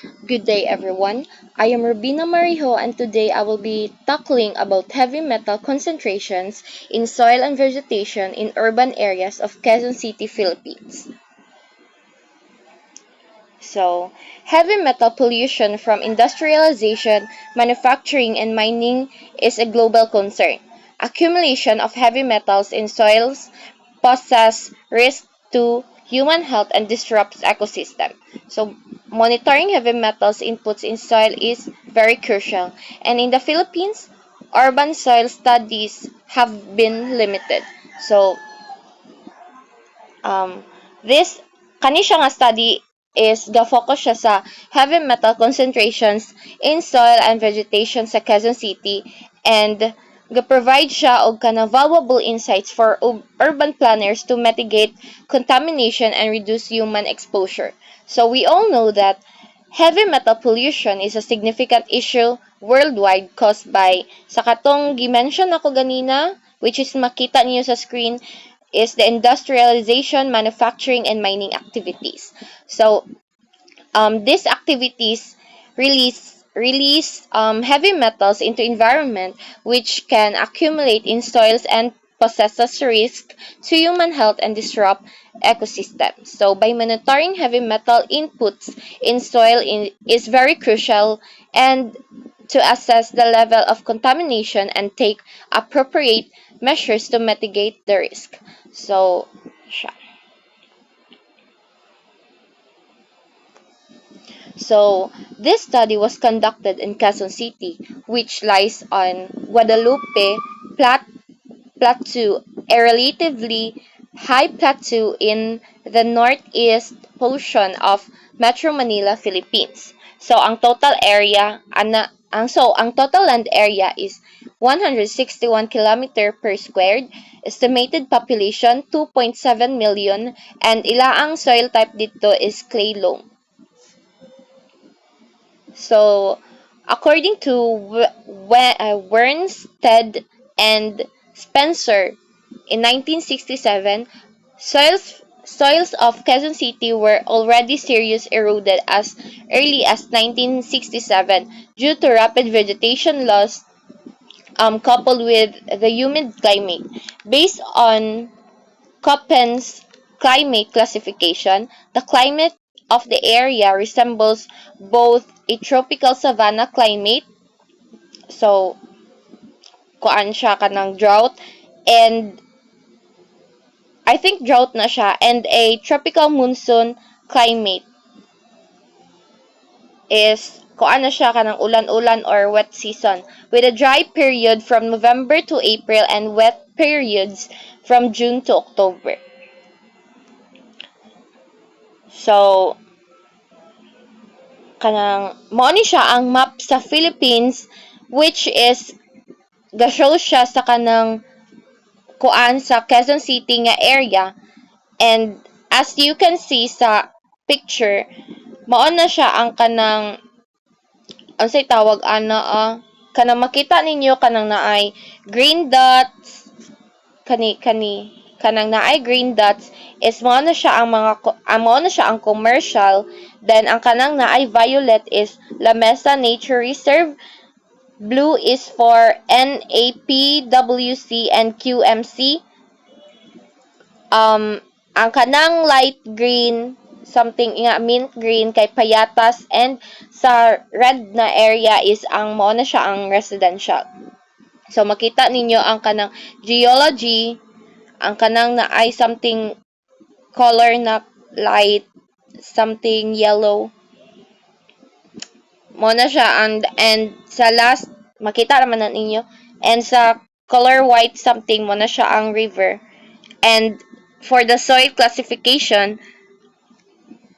Good day everyone. I am Rubina Marijo and today I will be tackling about heavy metal concentrations in soil and vegetation in urban areas of Quezon City, Philippines. So, heavy metal pollution from industrialization, manufacturing and mining is a global concern. Accumulation of heavy metals in soils poses risk to human health and disrupts ecosystem. So, monitoring heavy metals inputs in soil is very crucial. And in the Philippines, urban soil studies have been limited. So, um, this kani siya nga study is ga-focus siya sa heavy metal concentrations in soil and vegetation sa Quezon City and ga-provide siya og kanang valuable insights for urban planners to mitigate contamination and reduce human exposure. So we all know that heavy metal pollution is a significant issue worldwide caused by sa katong gi-mention ako ganina which is makita niyo sa screen is the industrialization, manufacturing, and mining activities. So, these activities release heavy metals into environment which can accumulate in soils and possesses risk to human health and disrupt ecosystems. So, by monitoring heavy metal inputs in is very crucial and to assess the level of contamination and take appropriate measures to mitigate the risk. So, siya. So, this study was conducted in Quezon City, which lies on Guadalupe Plateau, a relatively high plateau in the northeast portion of Metro Manila, Philippines. So, ang total land area is 161 km per squared, estimated population 2.7 million, and ilaang soil type dito is clay loam. So, according to Wernstead and Spencer in 1967, soils of Quezon City were already seriously eroded as early as 1967 due to rapid vegetation loss coupled with the humid climate. Based on Köppen's climate classification, the climate of the area resembles both a tropical savanna climate, so kuan siya kanang drought, and I think drought na siya, and a tropical monsoon climate is kuan na siya kanang ulan-ulan or wet season with a dry period from November to April and wet periods from June to October. So, kanang mao ni siya ang map sa Philippines which is ga-show siya sa kanang kuan sa Quezon City nga area, and as you can see sa picture mao na siya ang kanang unsay tawag ana kanang makita ninyo kanang naay green dots kanang naay green dots is mao na siya ang mao na siya ang commercial, then ang kanang naay violet is La Mesa Nature Reserve, blue is for NAPWC and QMC, ang kanang light green something nga mint green kay payatas, and sa red na area is ang mao na siya ang residential. So makita ninyo ang kanang geology, ang kanang na ay something color na light, something yellow. Mo na siya, and sa last makita naman na ninyo, and sa color white something mo na siya ang river. And for the soil classification,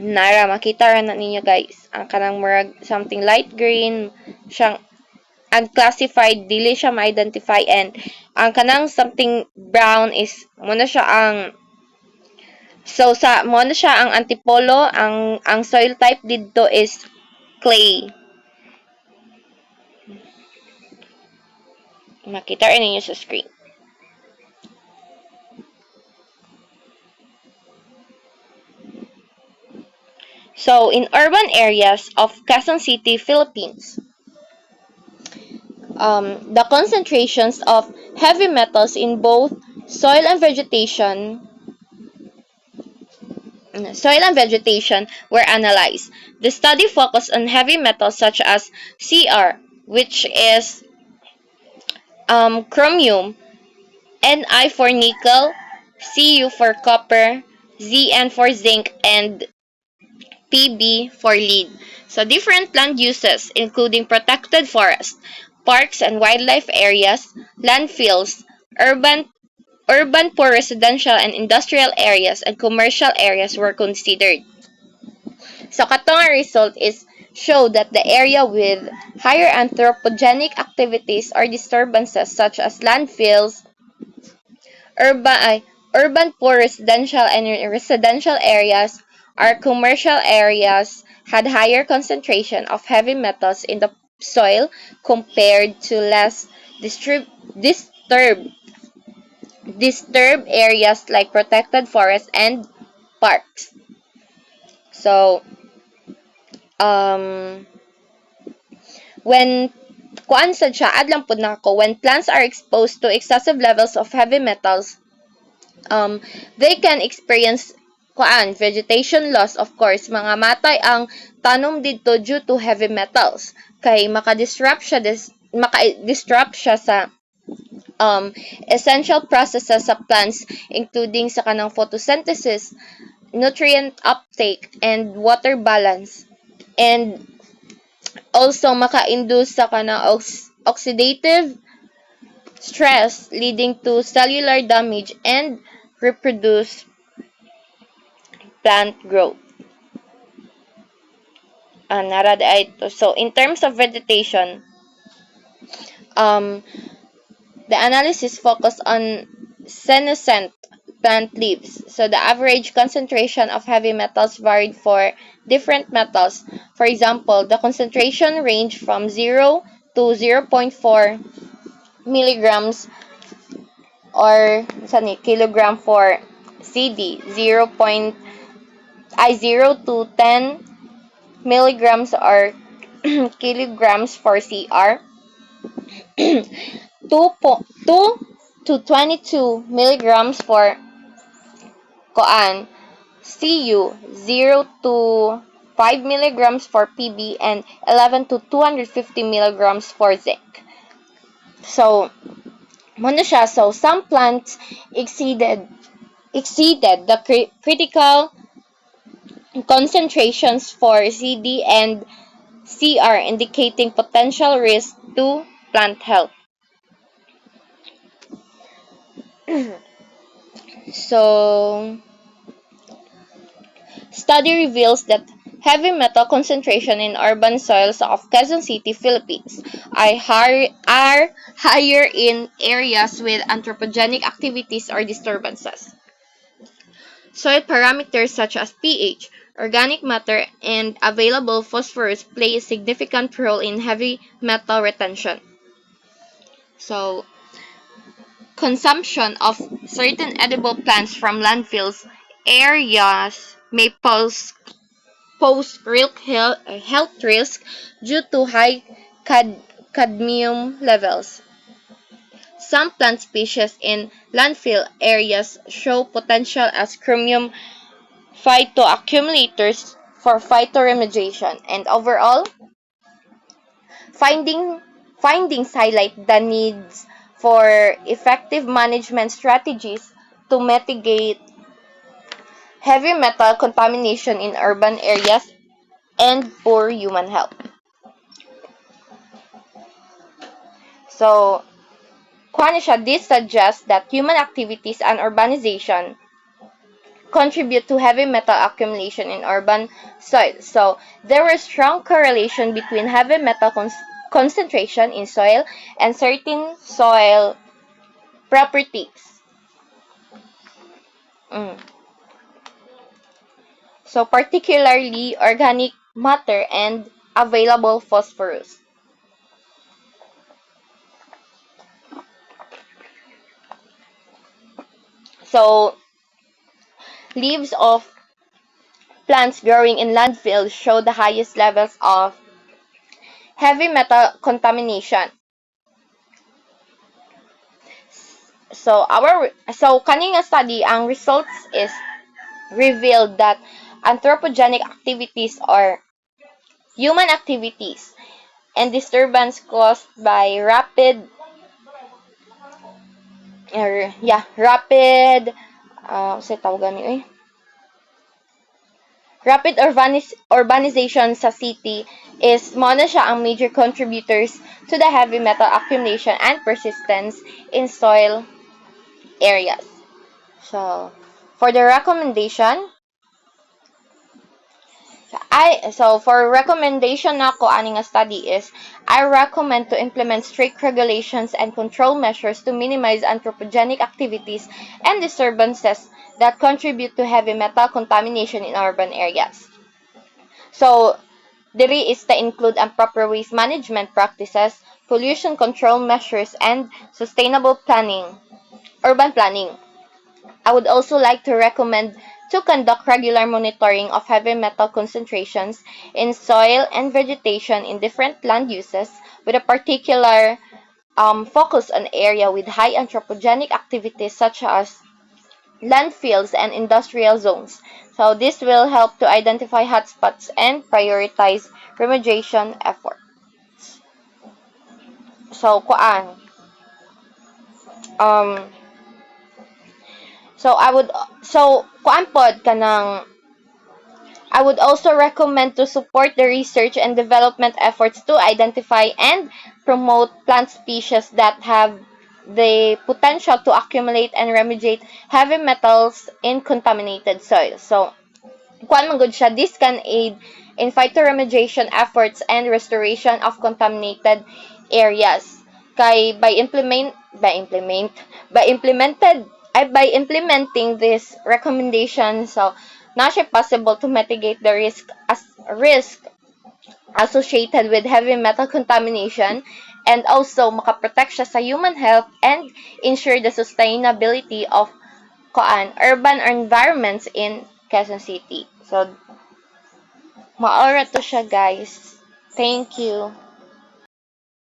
nara makita ra na ninyo guys, ang kanang murag something light green siyang unclassified, dili siya ma-identify, and ang kanang something brown is mo na siya ang mo na siya ang antipolo, ang soil type dito is clay. Makita rin ninyo sa screen. So, in urban areas of Quezon City, Philippines, the concentrations of heavy metals in both soil and vegetation soil and vegetation were analyzed. The study focused on heavy metals such as Cr, which is chromium, Ni for nickel, Cu for copper, Zn for zinc, and Pb for lead. So different land uses, including protected forests, parks and wildlife areas, landfills, urban poor residential and industrial areas, and commercial areas were considered. So katong result is show that the area with higher anthropogenic activities or disturbances such as landfills, urban urban poor residential and residential areas or commercial areas had higher concentration of heavy metals in the soil compared to less disturbed areas like protected forests and parks. So, um, when kuan sad siya, adlang pud nako, when plants are exposed to excessive levels of heavy metals, they can experience kuan vegetation loss, of course mga matay ang tanom didto due to heavy metals kay maka-disrupt siya sa essential processes sa plants including sa kanang photosynthesis, nutrient uptake, and water balance, and also maka-induce sa kanang oxidative stress leading to cellular damage and reproduce plant growth. Narad ay ito. So, in terms of vegetation, um, the analysis focused on senescent plant leaves. So, the average concentration of heavy metals varied for different metals. For example, the concentration ranged from 0 to 0.4 milligrams or kilogram for CD, 0 to 10 milligrams or kilograms for CR, 2 to 22 milligrams for koan, CU, 0 to 5 milligrams for PB, and 11 to 250 milligrams for zinc. So, muna siya. So, some plants exceeded the critical concentrations for CD and CR, indicating potential risk to plant health. So, study reveals that heavy metal concentration in urban soils of Quezon City, Philippines are higher in areas with anthropogenic activities or disturbances. Soil parameters such as pH, organic matter, and available phosphorus play a significant role in heavy metal retention. So, consumption of certain edible plants from landfills areas may pose real health risk due to high cadmium levels. Some plant species in landfill areas show potential as chromium phytoaccumulators for phytoremediation, and overall findings highlight the needs for effective management strategies to mitigate heavy metal contamination in urban areas and poor human health. So, this suggests that human activities and urbanization contribute to heavy metal accumulation in urban soil. So, there was strong correlation between heavy metal concentration in soil and certain soil properties. So, particularly organic matter and available phosphorus. So, leaves of plants growing in landfills show the highest levels of heavy metal contamination. So kaning nga study, ang results is revealed that anthropogenic activities or human activities and disturbance caused by rapid sa tawagan ni rapid urbanization sa city is mo na siya ang major contributors to the heavy metal accumulation and persistence in soil areas. So, for the recommendation, for recommendation na ko ani nga study is I recommend to implement strict regulations and control measures to minimize anthropogenic activities and disturbances that contribute to heavy metal contamination in urban areas. So, diri is to include ang proper waste management practices, pollution control measures, and sustainable urban planning. I would also like to recommend to conduct regular monitoring of heavy metal concentrations in soil and vegetation in different land uses with a particular focus on area with high anthropogenic activities such as landfills and industrial zones. So this will help to identify hotspots and prioritize remediation efforts. So um kuan pod kanang I would also recommend to support the research and development efforts to identify and promote plant species that have the potential to accumulate and remediate heavy metals in contaminated soil. So, kuan man gud siya, this can aid in phytoremediation efforts and restoration of contaminated areas. Kay by implementing this recommendation, so na siya possible to mitigate the risk associated with heavy metal contamination and also makaprotect siya sa human health and ensure the sustainability of urban environments in Quezon City. So, maora to siya guys. Thank you.